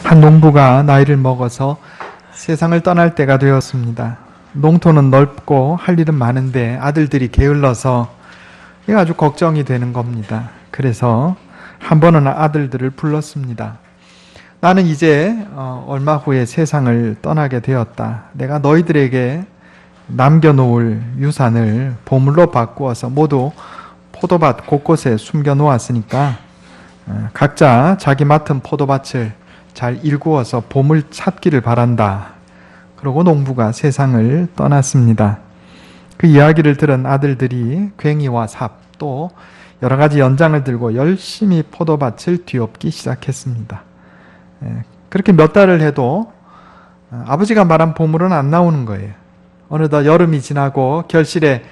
한 농부가 나이를 먹어서 세상을 떠날 때가 되었습니다. 농토는 넓고 할 일은 많은데 아들들이 게을러서 이게 아주 걱정이 되는 겁니다. 그래서 한 번은 아들들을 불렀습니다. 나는 이제 얼마 후에 세상을 떠나게 되었다. 내가 너희들에게 남겨놓을 유산을 보물로 바꾸어서 모두 포도밭 곳곳에 숨겨놓았으니까 각자 자기 맡은 포도밭을 잘 일구어서 보물 찾기를 바란다. 그러고 농부가 세상을 떠났습니다. 그 이야기를 들은 아들들이 괭이와 삽, 또 여러 가지 연장을 들고 열심히 포도밭을 뒤엎기 시작했습니다. 그렇게 몇 달을 해도 아버지가 말한 보물은 안 나오는 거예요. 어느덧 여름이 지나고 결실의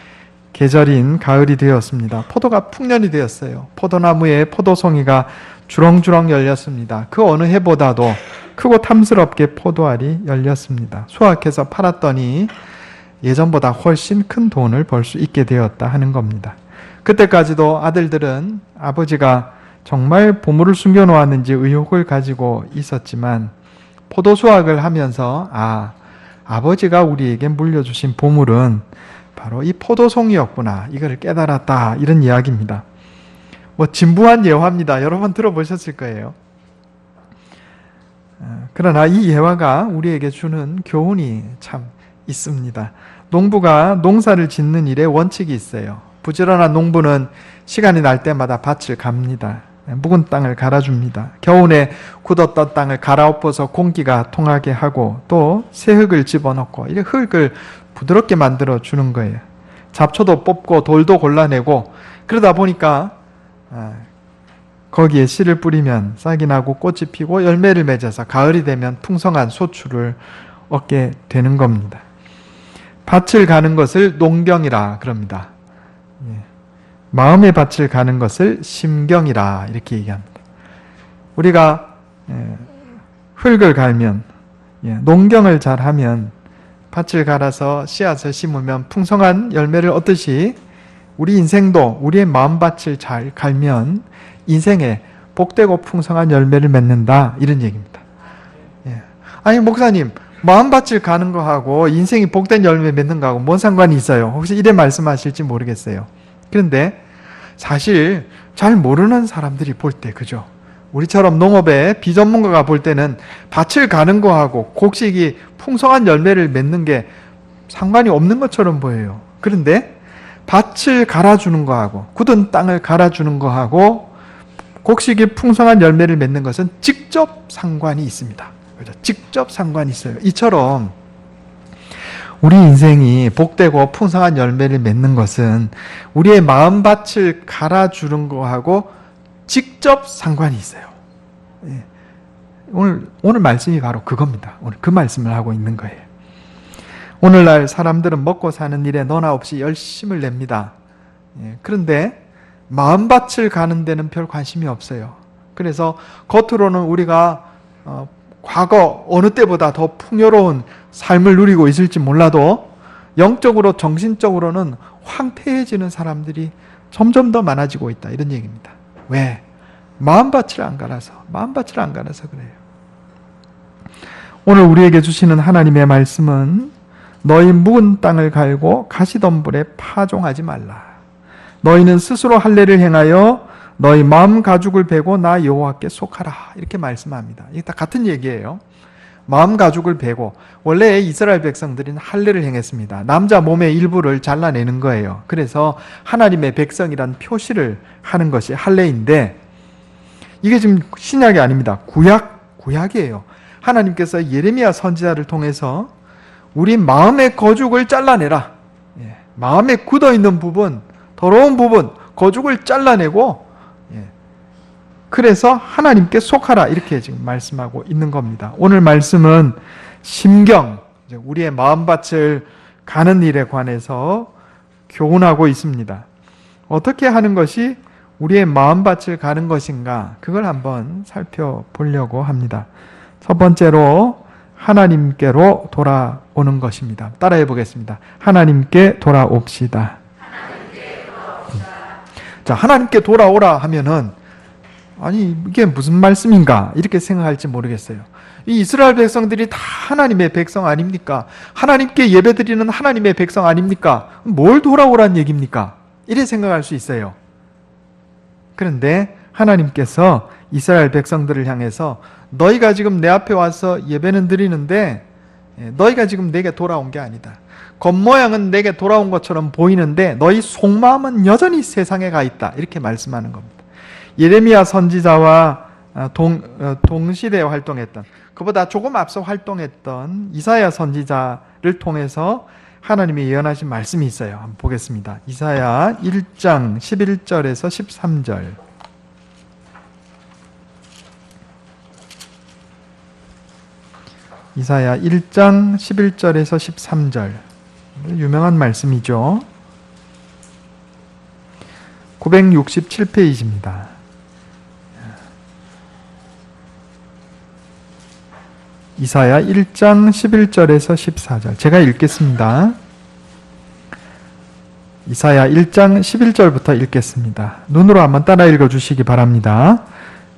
계절인 가을이 되었습니다. 포도가 풍년이 되었어요. 포도나무에 포도송이가 주렁주렁 열렸습니다. 그 어느 해보다도 크고 탐스럽게 포도알이 열렸습니다. 수확해서 팔았더니 예전보다 훨씬 큰 돈을 벌 수 있게 되었다 하는 겁니다. 그때까지도 아들들은 아버지가 정말 보물을 숨겨놓았는지 의혹을 가지고 있었지만 포도 수확을 하면서 아버지가 우리에게 물려주신 보물은 바로 이 포도송이였구나, 이걸 깨달았다, 이런 이야기입니다. 진부한 예화입니다. 여러 번 들어보셨을 거예요. 그러나 이 예화가 우리에게 주는 교훈이 참 있습니다. 농부가 농사를 짓는 일에 원칙이 있어요. 부지런한 농부는 시간이 날 때마다 밭을 갑니다. 묵은 땅을 갈아줍니다. 겨우내 굳었던 땅을 갈아엎어서 공기가 통하게 하고 또 새 흙을 집어넣고 이렇게 흙을 부드럽게 만들어 주는 거예요. 잡초도 뽑고 돌도 골라내고 그러다 보니까 거기에 씨를 뿌리면 싹이 나고 꽃이 피고 열매를 맺어서 가을이 되면 풍성한 소출을 얻게 되는 겁니다. 밭을 가는 것을 농경이라 그럽니다. 마음의 밭을 가는 것을 심경이라 이렇게 얘기합니다. 우리가 흙을 갈면, 농경을 잘하면, 밭을 갈아서 씨앗을 심으면 풍성한 열매를 얻듯이 우리 인생도 우리의 마음밭을 잘 갈면 인생에 복되고 풍성한 열매를 맺는다, 이런 얘기입니다. 아니 목사님, 마음밭을 가는 거하고 인생이 복된 열매 맺는 거하고 뭔 상관이 있어요? 혹시 이래 말씀하실지 모르겠어요. 그런데 사실 잘 모르는 사람들이 볼 때, 그죠? 우리처럼 농업의 비전문가가 볼 때는 밭을 가는 거하고 곡식이 풍성한 열매를 맺는 게 상관이 없는 것처럼 보여요. 그런데 밭을 갈아주는 거하고 굳은 땅을 갈아주는 거하고 곡식이 풍성한 열매를 맺는 것은 직접 상관이 있습니다. 그죠? 직접 상관이 있어요. 이처럼 우리 인생이 복되고 풍성한 열매를 맺는 것은 우리의 마음밭을 갈아주는 거하고 직접 상관이 있어요. 오늘 말씀이 바로 그겁니다. 오늘 그 말씀을 하고 있는 거예요. 오늘날 사람들은 먹고 사는 일에 너나 없이 열심을 냅니다. 그런데 마음밭을 가는 데는 별 관심이 없어요. 그래서 겉으로는 우리가 과거 어느 때보다 더 풍요로운 삶을 누리고 있을지 몰라도 영적으로 정신적으로는 황폐해지는 사람들이 점점 더 많아지고 있다, 이런 얘기입니다. 왜? 마음밭을 안 갈아서 그래요. 오늘 우리에게 주시는 하나님의 말씀은 너희 묵은 땅을 갈고 가시덤불에 파종하지 말라. 너희는 스스로 할례를 행하여 너희 마음 가죽을 베고 나 여호와께 속하라, 이렇게 말씀합니다. 이게 다 같은 얘기예요. 마음 가죽을 베고, 원래 이스라엘 백성들은 할례를 행했습니다. 남자 몸의 일부를 잘라내는 거예요. 그래서 하나님의 백성이란 표시를 하는 것이 할례인데, 이게 지금 신약이 아닙니다. 구약이에요. 하나님께서 예레미야 선지자를 통해서 우리 마음의 거죽을 잘라내라. 마음에 굳어있는 부분, 더러운 부분, 거죽을 잘라내고 그래서 하나님께 속하라, 이렇게 지금 말씀하고 있는 겁니다. 오늘 말씀은 심경, 우리의 마음밭을 가는 일에 관해서 교훈하고 있습니다. 어떻게 하는 것이 우리의 마음밭을 가는 것인가, 그걸 한번 살펴보려고 합니다. 첫 번째로 하나님께로 돌아오는 것입니다. 따라해 보겠습니다. 하나님께 돌아옵시다. 자, 하나님께 돌아오라 하면은 아니 이게 무슨 말씀인가 이렇게 생각할지 모르겠어요. 이 이스라엘 백성들이 다 하나님의 백성 아닙니까? 하나님께 예배드리는 하나님의 백성 아닙니까? 뭘 돌아오란 얘기입니까? 이래 생각할 수 있어요. 그런데 하나님께서 이스라엘 백성들을 향해서 너희가 지금 내 앞에 와서 예배는 드리는데 너희가 지금 내게 돌아온 게 아니다. 겉모양은 내게 돌아온 것처럼 보이는데 너희 속마음은 여전히 세상에 가 있다. 이렇게 말씀하는 겁니다. 예레미야 선지자와 동시대에 활동했던, 그보다 조금 앞서 활동했던 이사야 선지자를 통해서 하나님이 예언하신 말씀이 있어요. 한번 보겠습니다. 이사야 1장 11절에서 13절. 이사야 1장 11절에서 13절. 유명한 말씀이죠. 967페이지입니다. 이사야 1장 11절에서 14절. 제가 읽겠습니다. 이사야 1장 11절부터 읽겠습니다. 눈으로 한번 따라 읽어주시기 바랍니다.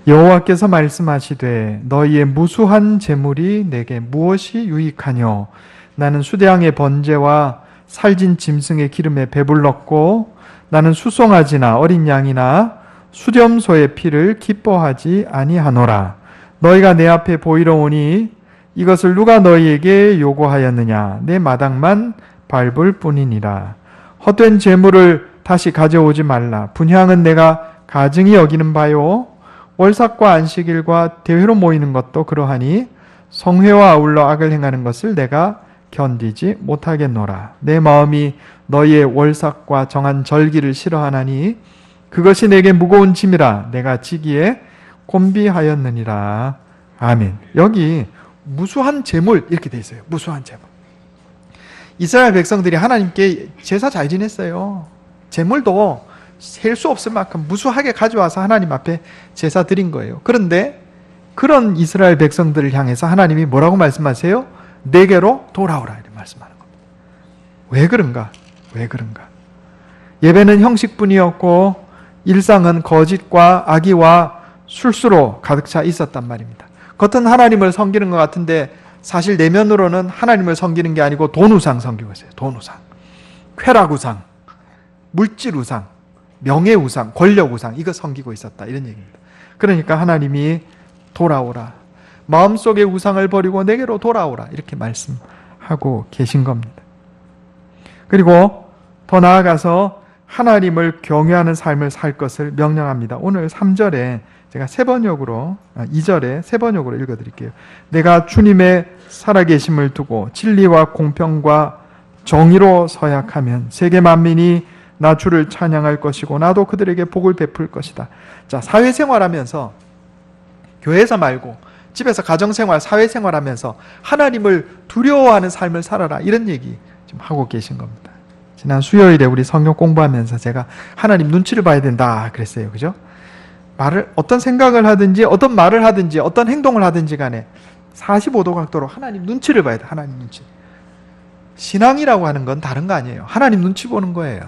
여호와께서 말씀하시되 너희의 무수한 재물이 내게 무엇이 유익하뇨? 나는 수대양의 번제와 살진 짐승의 기름에 배불렀고 나는 수송아지나 어린 양이나 수렴소의 피를 기뻐하지 아니하노라. 너희가 내 앞에 보이러 오니 이것을 누가 너희에게 요구하였느냐? 내 마당만 밟을 뿐이니라. 헛된 재물을 다시 가져오지 말라. 분향은 내가 가증히 여기는 바요. 월삭과 안식일과 대회로 모이는 것도 그러하니 성회와 아울러 악을 행하는 것을 내가 견디지 못하겠노라. 내 마음이 너희의 월삭과 정한 절기를 싫어하나니 그것이 내게 무거운 짐이라 내가 지기에 곤비하였느니라. 아멘. 여기 무수한 재물 이렇게 돼 있어요. 무수한 재물. 이스라엘 백성들이 하나님께 제사 잘 지냈어요. 재물도 셀 수 없을 만큼 무수하게 가져와서 하나님 앞에 제사 드린 거예요. 그런데 그런 이스라엘 백성들을 향해서 하나님이 뭐라고 말씀하세요? 내게로 돌아오라 이렇게 말씀하는 겁니다. 왜 그런가? 왜 그런가? 예배는 형식뿐이었고 일상은 거짓과 악의와 술수로 가득 차 있었단 말입니다. 겉은 하나님을 섬기는 것 같은데 사실 내면으로는 하나님을 섬기는 게 아니고 돈우상 섬기고 있어요. 돈우상, 쾌락우상, 물질우상, 명예우상, 권력우상 이거 섬기고 있었다 이런 얘기입니다. 그러니까 하나님이 돌아오라. 마음속의 우상을 버리고 내게로 돌아오라 이렇게 말씀하고 계신 겁니다. 그리고 더 나아가서 하나님을 경외하는 삶을 살 것을 명령합니다. 오늘 3절에 제가 2절에 세 번역으로 읽어드릴게요. 내가 주님의 살아계심을 두고 진리와 공평과 정의로 서약하면 세계 만민이 나 주를 찬양할 것이고 나도 그들에게 복을 베풀 것이다. 자, 사회생활하면서 교회에서 말고 집에서 가정생활, 사회생활하면서 하나님을 두려워하는 삶을 살아라 이런 얘기 좀 하고 계신 겁니다. 지난 수요일에 우리 성경 공부하면서 제가 하나님 눈치를 봐야 된다 그랬어요. 그죠? 어떤 생각을 하든지 어떤 말을 하든지 어떤 행동을 하든지 간에 45도 각도로 하나님 눈치를 봐야 돼. 하나님 눈치. 신앙이라고 하는 건 다른 거 아니에요. 하나님 눈치 보는 거예요.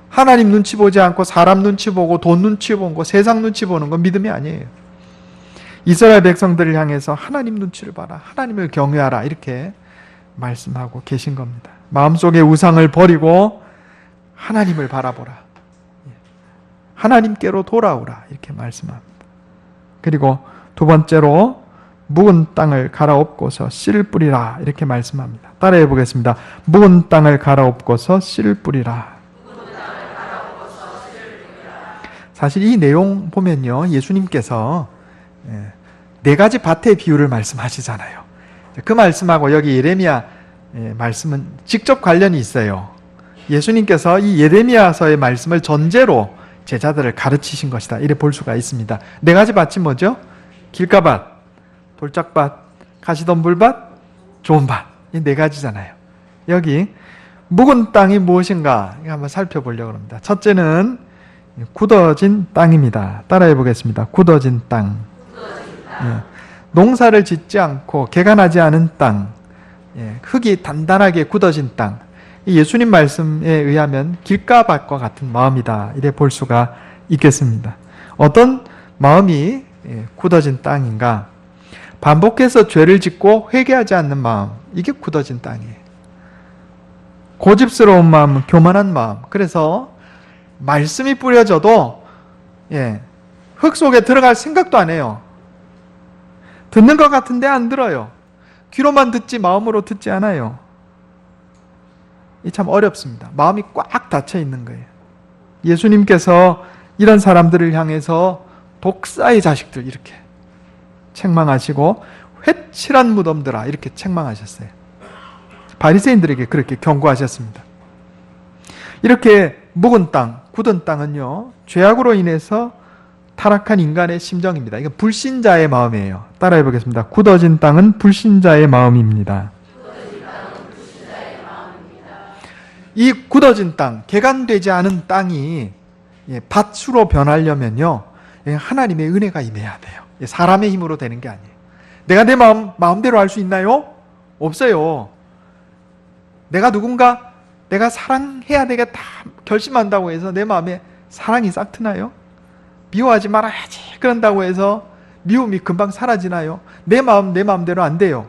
하나님 눈치 보지 않고 사람 눈치 보고 돈 눈치 보고 세상 눈치 보는 건 믿음이 아니에요. 이스라엘 백성들을 향해서 하나님 눈치를 봐라. 하나님을 경외하라. 이렇게 말씀하고 계신 겁니다. 마음속의 우상을 버리고 하나님을 바라보라. 하나님께로 돌아오라 이렇게 말씀합니다. 그리고 두 번째로 묵은 땅을 갈아엎고서 씨를 뿌리라 이렇게 말씀합니다. 따라해 보겠습니다. 묵은 땅을 갈아엎고서 씨를 뿌리라. 사실 이 내용 보면요, 예수님께서 네 가지 밭의 비유를 말씀하시잖아요. 그 말씀하고 여기 예레미야 말씀은 직접 관련이 있어요. 예수님께서 이 예레미야서의 말씀을 전제로 제자들을 가르치신 것이다. 이래 볼 수가 있습니다. 네 가지 밭이 뭐죠? 길가밭, 돌짝밭, 가시덤불밭, 좋은 밭. 이 네 가지잖아요. 여기 묵은 땅이 무엇인가 한번 살펴보려고 합니다. 첫째는 굳어진 땅입니다. 따라해 보겠습니다. 굳어진 땅. 농사를 짓지 않고 개가 나지 않은 땅, 흙이 단단하게 굳어진 땅. 예수님 말씀에 의하면 길가밭과 같은 마음이다. 이래 볼 수가 있겠습니다. 어떤 마음이 굳어진 땅인가? 반복해서 죄를 짓고 회개하지 않는 마음, 이게 굳어진 땅이에요. 고집스러운 마음, 교만한 마음. 그래서 말씀이 뿌려져도 흙 속에 들어갈 생각도 안 해요. 듣는 것 같은데 안 들어요. 귀로만 듣지 마음으로 듣지 않아요. 이 참 어렵습니다. 마음이 꽉 닫혀 있는 거예요. 예수님께서 이런 사람들을 향해서 독사의 자식들 이렇게 책망하시고 회칠한 무덤들아 이렇게 책망하셨어요. 바리새인들에게 그렇게 경고하셨습니다. 이렇게 묵은 땅, 굳은 땅은요, 죄악으로 인해서 타락한 인간의 심정입니다. 이건 불신자의 마음이에요. 따라해 보겠습니다. 굳어진 땅은 불신자의 마음입니다. 이 굳어진 땅, 개간되지 않은 땅이 밭으로 변하려면요, 하나님의 은혜가 임해야 돼요. 사람의 힘으로 되는 게 아니에요. 내가 내 마음대로 할 수 있나요? 없어요. 내가 내가 사랑해야 되겠다 결심한다고 해서 내 마음에 사랑이 싹 트나요? 미워하지 말아야지 그런다고 해서 미움이 금방 사라지나요? 내 마음대로 안 돼요.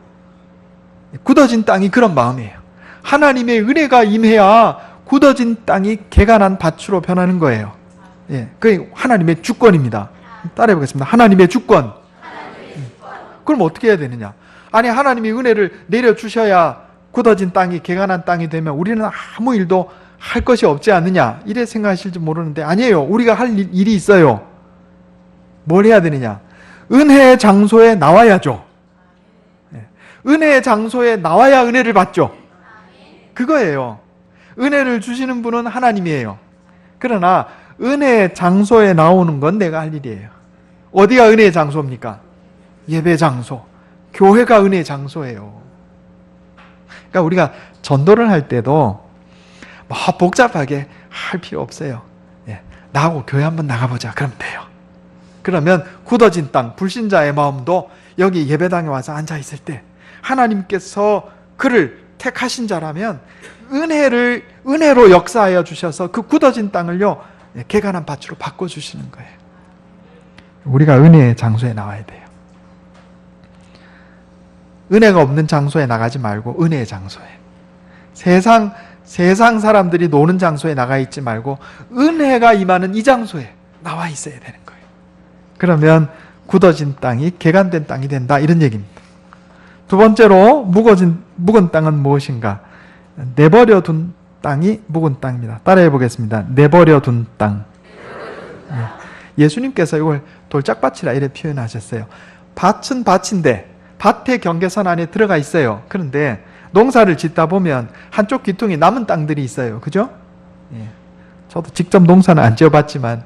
굳어진 땅이 그런 마음이에요. 하나님의 은혜가 임해야 굳어진 땅이 개간한 밭으로 변하는 거예요. 그게 하나님의 주권입니다. 따라해 보겠습니다. 하나님의 주권. 그럼 어떻게 해야 되느냐? 아니, 하나님이 은혜를 내려주셔야 굳어진 땅이 개간한 땅이 되면 우리는 아무 일도 할 것이 없지 않느냐, 이래 생각하실지 모르는데 아니에요. 우리가 할 일이 있어요. 뭘 해야 되느냐? 은혜의 장소에 나와야죠. 은혜의 장소에 나와야 은혜를 받죠. 그거예요. 은혜를 주시는 분은 하나님이에요. 그러나 은혜의 장소에 나오는 건 내가 할 일이에요. 어디가 은혜의 장소입니까? 예배 장소. 교회가 은혜의 장소예요. 그러니까 우리가 전도를 할 때도 뭐 복잡하게 할 필요 없어요. 나하고 교회 한번 나가보자. 그러면 돼요. 그러면 굳어진 땅, 불신자의 마음도 여기 예배당에 와서 앉아있을 때 하나님께서 그를 택하신 자라면 은혜로 역사하여 주셔서 그 굳어진 땅을요, 개간한 밭으로 바꿔주시는 거예요. 우리가 은혜의 장소에 나와야 돼요. 은혜가 없는 장소에 나가지 말고 은혜의 장소에, 세상 사람들이 노는 장소에 나가 있지 말고 은혜가 임하는 이 장소에 나와 있어야 되는 거예요. 그러면 굳어진 땅이 개간된 땅이 된다, 이런 얘기입니다. 두 번째로 묵은 땅은 무엇인가? 내버려 둔 땅이 묵은 땅입니다. 따라해 보겠습니다. 내버려 둔 땅. 예수님께서 이걸 돌짝밭이라 이렇게 표현하셨어요. 밭은 밭인데 밭의 경계선 안에 들어가 있어요. 그런데 농사를 짓다 보면 한쪽 귀퉁이 남은 땅들이 있어요. 그죠? 저도 직접 농사는 안 지어봤지만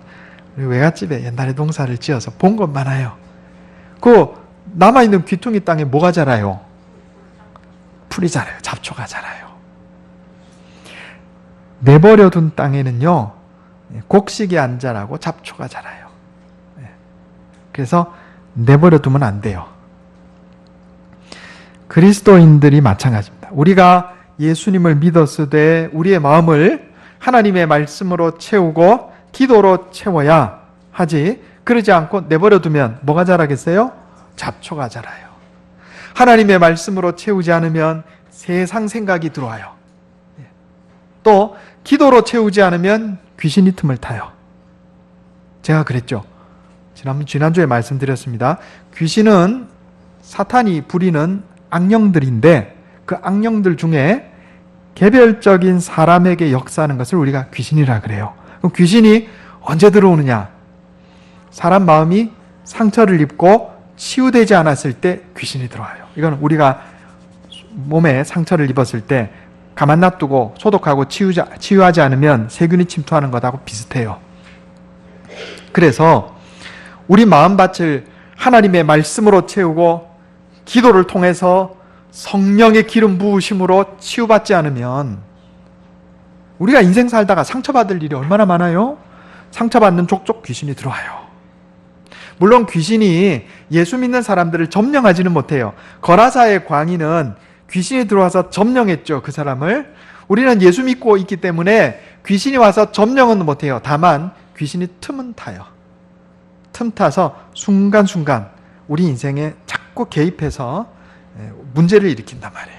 우리 외갓집에 옛날에 농사를 지어서 본 것 많아요. 그 남아있는 귀퉁이 땅에 뭐가 자라요? 풀이 자라요. 잡초가 자라요. 내버려둔 땅에는요, 곡식이 안 자라고 잡초가 자라요. 그래서 내버려두면 안 돼요. 그리스도인들이 마찬가지입니다. 우리가 예수님을 믿었으되 우리의 마음을 하나님의 말씀으로 채우고 기도로 채워야 하지, 그러지 않고 내버려두면 뭐가 자라겠어요? 잡초가 자라요. 하나님의 말씀으로 채우지 않으면 세상 생각이 들어와요. 또 기도로 채우지 않으면 귀신이 틈을 타요. 제가 그랬죠. 지난주에 말씀드렸습니다. 귀신은 사탄이 부리는 악령들인데 그 악령들 중에 개별적인 사람에게 역사하는 것을 우리가 귀신이라 그래요. 그럼 귀신이 언제 들어오느냐? 사람 마음이 상처를 입고 치유되지 않았을 때 귀신이 들어와요. 이건 우리가 몸에 상처를 입었을 때 가만 놔두고 소독하고 치유하지 않으면 세균이 침투하는 것하고 비슷해요. 그래서 우리 마음밭을 하나님의 말씀으로 채우고 기도를 통해서 성령의 기름 부으심으로 치유받지 않으면 우리가 인생 살다가 상처받을 일이 얼마나 많아요? 상처받는 족족 귀신이 들어와요. 물론 귀신이 예수 믿는 사람들을 점령하지는 못해요. 거라사의 광인은 귀신이 들어와서 점령했죠, 그 사람을. 우리는 예수 믿고 있기 때문에 귀신이 와서 점령은 못해요. 다만 귀신이 틈은 타요. 틈 타서 순간순간 우리 인생에 자꾸 자꾸 개입해서 문제를 일으킨단 말이에요.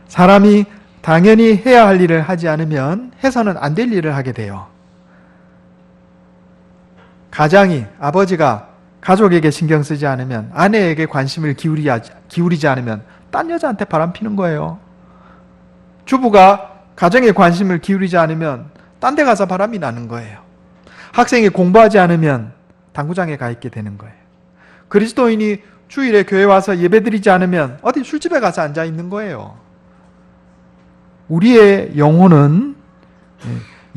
사람이 당연히 해야 할 일을 하지 않으면 해서는 안 될 일을 하게 돼요. 가장이, 아버지가 가족에게 신경 쓰지 않으면, 아내에게 관심을 기울이지 않으면 딴 여자한테 바람피는 거예요. 주부가 가정에 관심을 기울이지 않으면 딴 데 가서 바람이 나는 거예요. 학생이 공부하지 않으면 당구장에 가 있게 되는 거예요. 그리스도인이 주일에 교회 와서 예배드리지 않으면 어디 술집에 가서 앉아 있는 거예요. 우리의 영혼은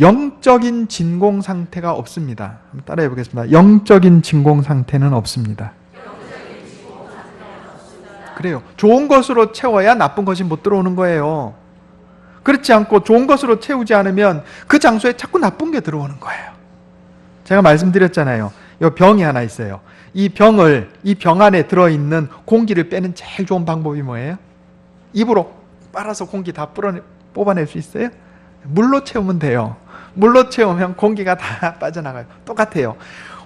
영적인 진공 상태가 없습니다. 한번 따라해 보겠습니다. 영적인 진공 상태는 없습니다. 그래요. 좋은 것으로 채워야 나쁜 것이 못 들어오는 거예요. 그렇지 않고 좋은 것으로 채우지 않으면 그 장소에 자꾸 나쁜 게 들어오는 거예요. 제가 말씀드렸잖아요. 이 병이 하나 있어요. 이 병 안에 들어있는 공기를 빼는 제일 좋은 방법이 뭐예요? 입으로 빨아서 공기 다 뽑아낼 수 있어요? 물로 채우면 돼요. 물로 채우면 공기가 다 빠져나가요. 똑같아요.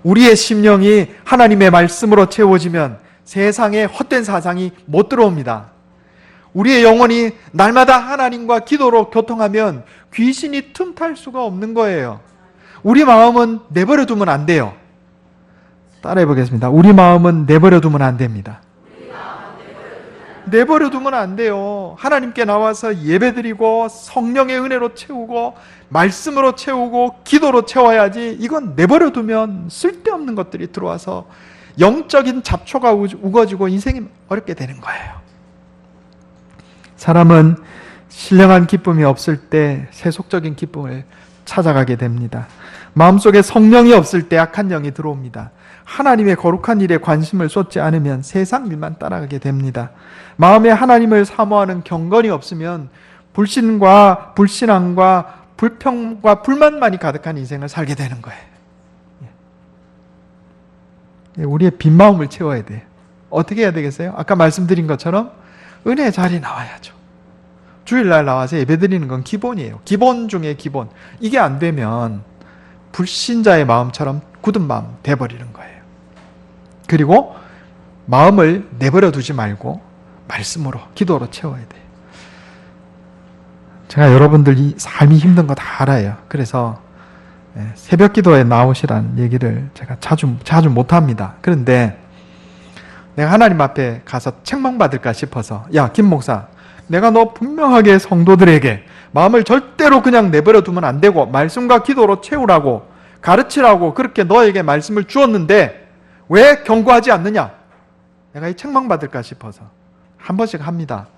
우리의 심령이 하나님의 말씀으로 채워지면 세상에 헛된 사상이 못 들어옵니다. 우리의 영혼이 날마다 하나님과 기도로 교통하면 귀신이 틈탈 수가 없는 거예요. 우리 마음은 내버려 두면 안 돼요. 따라해 보겠습니다. 우리 마음은 내버려 두면 안 됩니다. 내버려 두면 안 돼요. 하나님께 나와서 예배드리고 성령의 은혜로 채우고 말씀으로 채우고 기도로 채워야지. 이건 내버려 두면 쓸데없는 것들이 들어와서 영적인 잡초가 우거지고 인생이 어렵게 되는 거예요. 사람은 신령한 기쁨이 없을 때 세속적인 기쁨을 찾아가게 됩니다. 마음속에 성령이 없을 때 악한 영이 들어옵니다. 하나님의 거룩한 일에 관심을 쏟지 않으면 세상 일만 따라가게 됩니다. 마음에 하나님을 사모하는 경건이 없으면 불신과 불신앙과 불평과 불만만이 가득한 인생을 살게 되는 거예요. 우리의 빈 마음을 채워야 돼요. 어떻게 해야 되겠어요? 아까 말씀드린 것처럼 은혜의 자리에 나와야죠. 주일날 나와서 예배드리는 건 기본이에요. 기본 중에 기본. 이게 안 되면 불신자의 마음처럼 굳은 마음 돼버리는 거예요. 그리고 마음을 내버려 두지 말고 말씀으로, 기도로 채워야 돼요. 제가 여러분들이 삶이 힘든 거 다 알아요. 그래서 새벽 기도에 나오시라는 얘기를 제가 자주 못합니다. 그런데 내가 하나님 앞에 가서 책망받을까 싶어서, 야, 김 목사, 내가 너 분명하게 성도들에게 마음을 절대로 그냥 내버려 두면 안 되고 말씀과 기도로 채우라고 가르치라고 그렇게 너에게 말씀을 주었는데 왜 경고하지 않느냐? 내가 이 책망받을까 싶어서 한 번씩 합니다.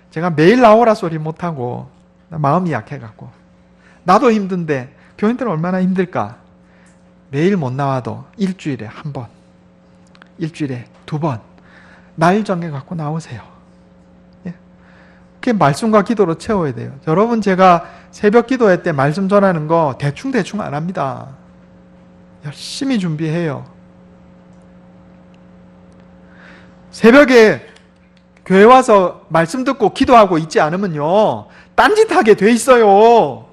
제가 매일 나오라 소리 못하고 마음이 약해갖고, 나도 힘든데 교인들은 얼마나 힘들까? 매일 못 나와도 일주일에 한 번, 일주일에 두 번 날 정해갖고 나오세요. 그게 말씀과 기도로 채워야 돼요. 여러분, 제가 새벽 기도회 때 말씀 전하는 거 대충 안 합니다. 열심히 준비해요. 새벽에 교회 와서 말씀 듣고 기도하고 있지 않으면요, 딴짓하게 돼 있어요.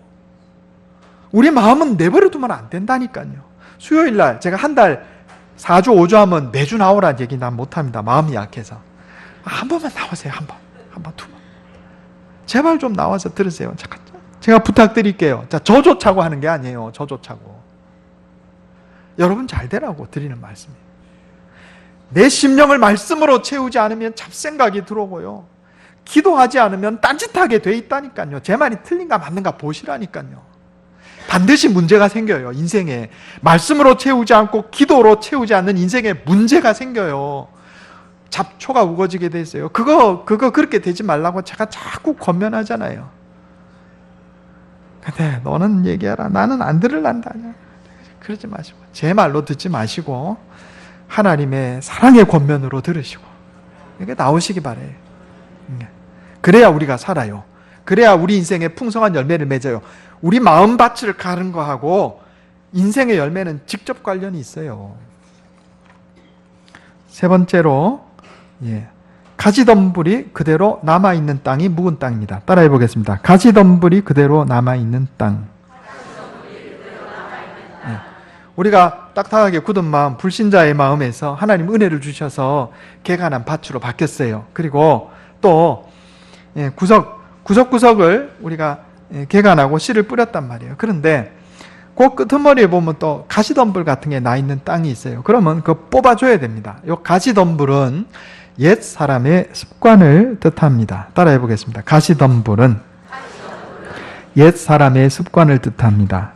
우리 마음은 내버려 두면 안 된다니까요. 수요일날 제가 한 달 4주 5주 하면 매주 나오라는 얘기 난 못합니다. 마음이 약해서. 한 번만 나오세요. 한 번, 두 번. 제발 좀 나와서 들으세요. 잠깐, 제가 부탁드릴게요. 자, 저조차고 하는 게 아니에요. 저조차고. 여러분 잘 되라고 드리는 말씀이에요. 내 심령을 말씀으로 채우지 않으면 잡생각이 들어오고요. 기도하지 않으면 딴짓하게 돼 있다니까요. 제 말이 틀린가 맞는가 보시라니까요. 반드시 문제가 생겨요. 인생에 말씀으로 채우지 않고 기도로 채우지 않는 인생에 문제가 생겨요. 잡초가 우거지게 돼 있어요. 그거 그렇게 되지 말라고 제가 자꾸 권면하잖아요. 근데 너는 얘기하라. 나는 안 들을란다. 그러지 마시고, 제 말로 듣지 마시고 하나님의 사랑의 권면으로 들으시고 이게 나오시기 바래요. 그래야 우리가 살아요. 그래야 우리 인생에 풍성한 열매를 맺어요. 우리 마음밭을 가른 거하고 인생의 열매는 직접 관련이 있어요. 세 번째로, 가지덤불이 그대로 남아있는 땅이 묵은 땅입니다. 따라해 보겠습니다. 가지덤불이 그대로 남아있는 땅. 우리가 딱딱하게 굳은 마음, 불신자의 마음에서 하나님 은혜를 주셔서 개간한 밭으로 바뀌었어요. 그리고 또 구석구석을 우리가 개간하고 씨를 뿌렸단 말이에요. 그런데 그 끄트머리에 보면 또 가시덤불 같은 게 나 있는 땅이 있어요. 그러면 그거 뽑아줘야 됩니다. 이 가시덤불은 옛 사람의 습관을 뜻합니다. 따라해 보겠습니다. 가시덤불은 옛 사람의 습관을 뜻합니다.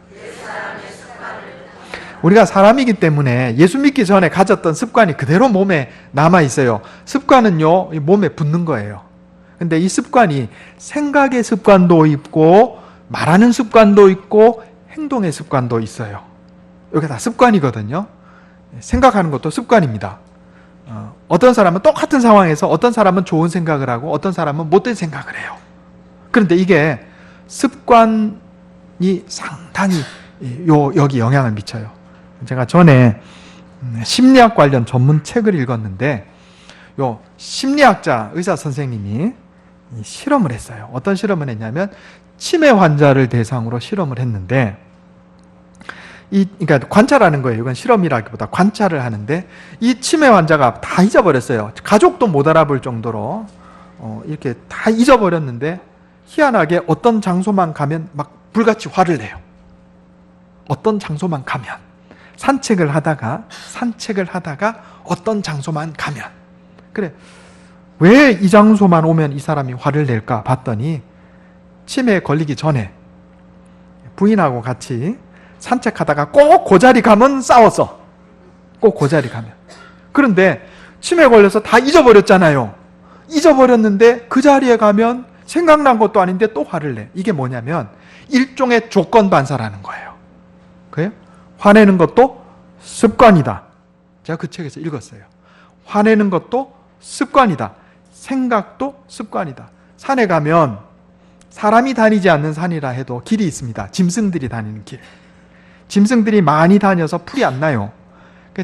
우리가 사람이기 때문에 예수 믿기 전에 가졌던 습관이 그대로 몸에 남아 있어요. 습관은요, 몸에 붙는 거예요. 근데 이 습관이 생각의 습관도 있고 말하는 습관도 있고 행동의 습관도 있어요. 이게 다 습관이거든요. 생각하는 것도 습관입니다. 어떤 사람은 똑같은 상황에서 어떤 사람은 좋은 생각을 하고 어떤 사람은 못된 생각을 해요. 그런데 이게 습관이 상당히 여기 영향을 미쳐요. 제가 전에 심리학 관련 전문 책을 읽었는데 심리학자 의사 선생님이 실험을 했어요. 어떤 실험을 했냐면 치매 환자를 대상으로 실험을 했는데 그러니까 관찰하는 거예요. 이건 실험이라기보다 관찰을 하는데 이 치매 환자가 다 잊어버렸어요. 가족도 못 알아볼 정도로 이렇게 다 잊어버렸는데 희한하게 어떤 장소만 가면 막 불같이 화를 내요. 어떤 장소만 가면 산책을 하다가 어떤 장소만 가면 그래 왜 이 장소만 오면 이 사람이 화를 낼까 봤더니 치매에 걸리기 전에 부인하고 같이 산책하다가 꼭 그 자리 가면 싸웠어. 꼭 그 자리 가면. 그런데 치매에 걸려서 다 잊어버렸잖아요. 잊어버렸는데 그 자리에 가면 생각난 것도 아닌데 또 화를 내. 이게 뭐냐면 일종의 조건 반사라는 거예요. 그래요? 화내는 것도 습관이다. 제가 그 책에서 읽었어요. 화내는 것도 습관이다. 생각도 습관이다. 산에 가면 사람이 다니지 않는 산이라 해도 길이 있습니다. 짐승들이 다니는 길. 짐승들이 많이 다녀서 풀이 안 나요.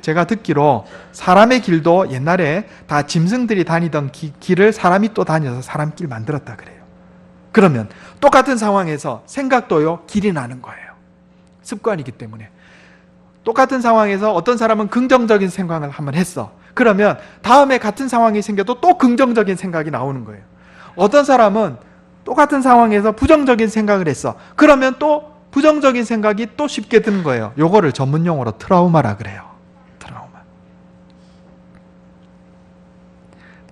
제가 듣기로 사람의 길도 옛날에 다 짐승들이 다니던 길을 사람이 또 다녀서 사람길 만들었다 그래요. 그러면 똑같은 상황에서 생각도요, 길이 나는 거예요. 습관이기 때문에. 똑같은 상황에서 어떤 사람은 긍정적인 생각을 한번 했어. 그러면 다음에 같은 상황이 생겨도 또 긍정적인 생각이 나오는 거예요. 어떤 사람은 똑같은 상황에서 부정적인 생각을 했어. 그러면 또 부정적인 생각이 또 쉽게 드는 거예요. 요거를 전문 용어로 트라우마라 그래요. 트라우마.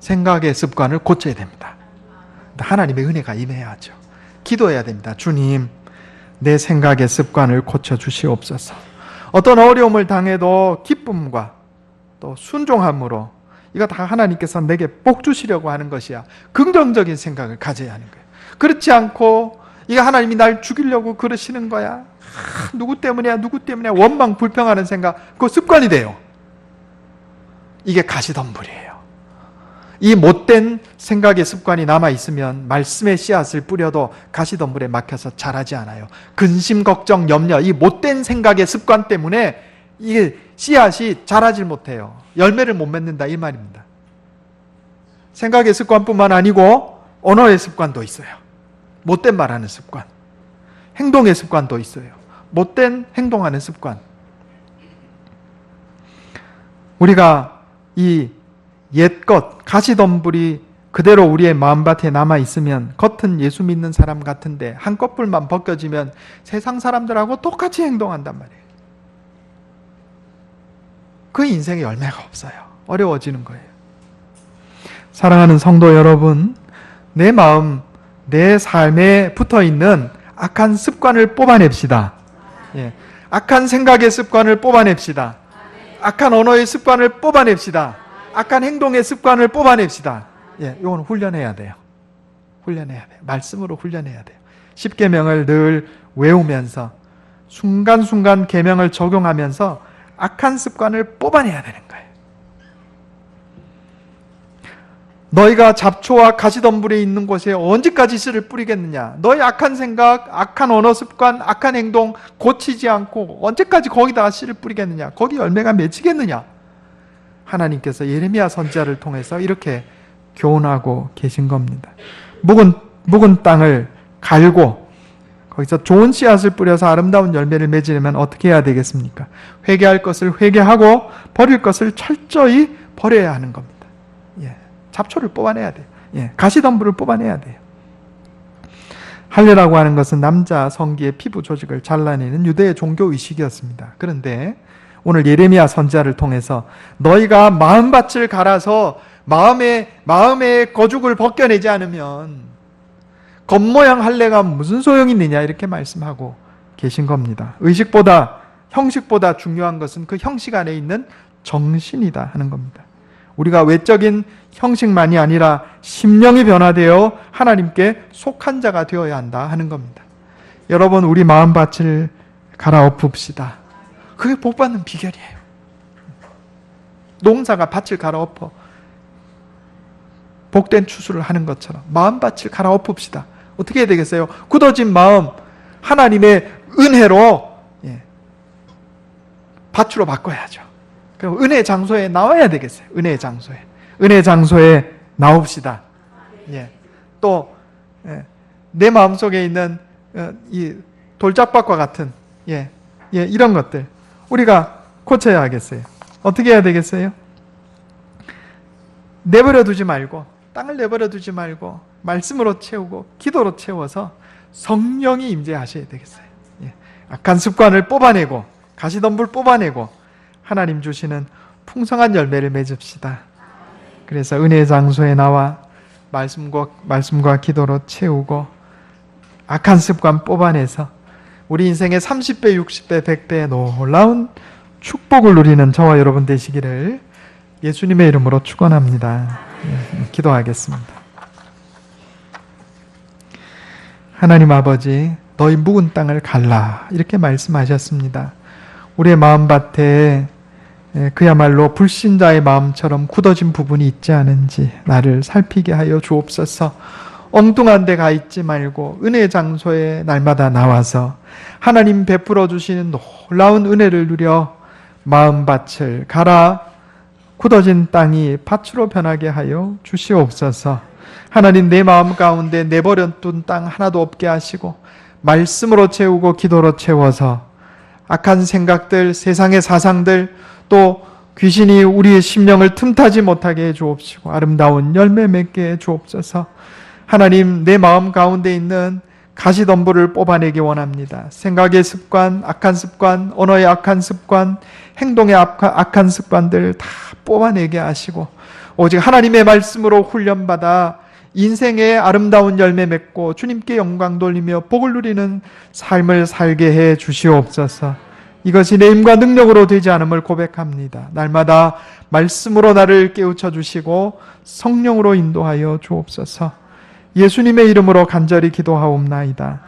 생각의 습관을 고쳐야 됩니다. 하나님의 은혜가 임해야죠. 기도해야 됩니다. 주님, 내 생각의 습관을 고쳐주시옵소서. 어떤 어려움을 당해도 기쁨과 또 순종함으로 이거 다 하나님께서 내게 복 주시려고 하는 것이야. 긍정적인 생각을 가져야 하는 거예요. 그렇지 않고 이거 하나님이 날 죽이려고 그러시는 거야. 누구 때문이야 원망 불평하는 생각, 그거 습관이 돼요. 이게 가시덤불이에요. 이 못된 생각의 습관이 남아있으면 말씀의 씨앗을 뿌려도 가시덤불에 막혀서 자라지 않아요. 근심, 걱정, 염려, 이 못된 생각의 습관 때문에 이게 씨앗이 자라질 못해요. 열매를 못 맺는다 이 말입니다. 생각의 습관뿐만 아니고 언어의 습관도 있어요. 못된 말하는 습관. 행동의 습관도 있어요. 못된 행동하는 습관. 우리가 이 옛것, 가시덤불이 그대로 우리의 마음밭에 남아있으면 겉은 예수 믿는 사람 같은데 한꺼풀만 벗겨지면 세상 사람들하고 똑같이 행동한단 말이에요. 그 인생에 열매가 없어요. 어려워지는 거예요. 사랑하는 성도 여러분, 내 마음, 내 삶에 붙어있는 악한 습관을 뽑아냅시다. 예. 악한 생각의 습관을 뽑아냅시다. 악한 언어의 습관을 뽑아냅시다. 악한 행동의 습관을 뽑아냅시다. 예, 이건 훈련해야 돼요. 훈련해야 돼요. 말씀으로 훈련해야 돼요. 십계명을 늘 외우면서 순간순간 계명을 적용하면서 악한 습관을 뽑아내야 되는 거예요. 너희가 잡초와 가시덤불에 있는 곳에 언제까지 씨를 뿌리겠느냐? 너희 악한 생각, 악한 언어 습관, 악한 행동 고치지 않고 언제까지 거기다가 씨를 뿌리겠느냐? 거기 열매가 맺히겠느냐? 하나님께서 예레미야 선지자를 통해서 이렇게 교훈하고 계신 겁니다. 묵은 땅을 갈고 거기서 좋은 씨앗을 뿌려서 아름다운 열매를 맺으려면 어떻게 해야 되겠습니까? 회개할 것을 회개하고 버릴 것을 철저히 버려야 하는 겁니다. 예, 잡초를 뽑아내야 돼요. 예, 가시덤불을 뽑아내야 돼요. 할례라고 하는 것은 남자 성기의 피부 조직을 잘라내는 유대의 종교 의식이었습니다. 그런데 오늘 예레미야 선지자를 통해서 너희가 마음밭을 갈아서 마음의 거죽을 벗겨내지 않으면 겉모양 할례가 무슨 소용이 있느냐 이렇게 말씀하고 계신 겁니다. 의식보다 형식보다 중요한 것은 그 형식 안에 있는 정신이다 하는 겁니다. 우리가 외적인 형식만이 아니라 심령이 변화되어 하나님께 속한 자가 되어야 한다 하는 겁니다. 여러분, 우리 마음밭을 갈아엎읍시다. 그게 복받는 비결이에요. 농사가 밭을 갈아엎어 복된 추수를 하는 것처럼 마음밭을 갈아엎읍시다. 어떻게 해야 되겠어요? 굳어진 마음 하나님의 은혜로 밭으로 바꿔야죠. 그럼 은혜 장소에 나와야 되겠어요. 은혜 장소에 나옵시다. 또 내 마음속에 있는 이 돌짝밭과 같은 이런 것들 우리가 고쳐야 하겠어요. 어떻게 해야 되겠어요? 내버려 두지 말고, 땅을 내버려 두지 말고 말씀으로 채우고 기도로 채워서 성령이 임재하셔야 되겠어요. 악한 습관을 뽑아내고 가시덤불 뽑아내고 하나님 주시는 풍성한 열매를 맺읍시다. 그래서 은혜의 장소에 나와 말씀과 기도로 채우고 악한 습관 뽑아내서 우리 인생의 30배, 60배, 100배의 놀라운 축복을 누리는 저와 여러분 되시기를 예수님의 이름으로 축원합니다. 기도하겠습니다. 하나님 아버지, 너희 묵은 땅을 갈라 이렇게 말씀하셨습니다. 우리의 마음밭에 그야말로 불신자의 마음처럼 굳어진 부분이 있지 않은지 나를 살피게 하여 주옵소서. 엉뚱한 데 가 있지 말고 은혜의 장소에 날마다 나와서 하나님 베풀어 주시는 놀라운 은혜를 누려 마음밭을 갈아 굳어진 땅이 밭으로 변하게 하여 주시옵소서. 하나님, 내 마음 가운데 내버려둔 땅 하나도 없게 하시고 말씀으로 채우고 기도로 채워서 악한 생각들, 세상의 사상들, 또 귀신이 우리의 심령을 틈타지 못하게 해 주옵시고 아름다운 열매 맺게 해 주옵소서. 하나님, 내 마음 가운데 있는 가시덤불을 뽑아내기 원합니다. 생각의 습관, 악한 습관, 언어의 악한 습관, 행동의 악한 습관들 다 뽑아내게 하시고 오직 하나님의 말씀으로 훈련받아 인생의 아름다운 열매 맺고 주님께 영광 돌리며 복을 누리는 삶을 살게 해 주시옵소서. 이것이 내 힘과 능력으로 되지 않음을 고백합니다. 날마다 말씀으로 나를 깨우쳐 주시고 성령으로 인도하여 주옵소서. 예수님의 이름으로 간절히 기도하옵나이다.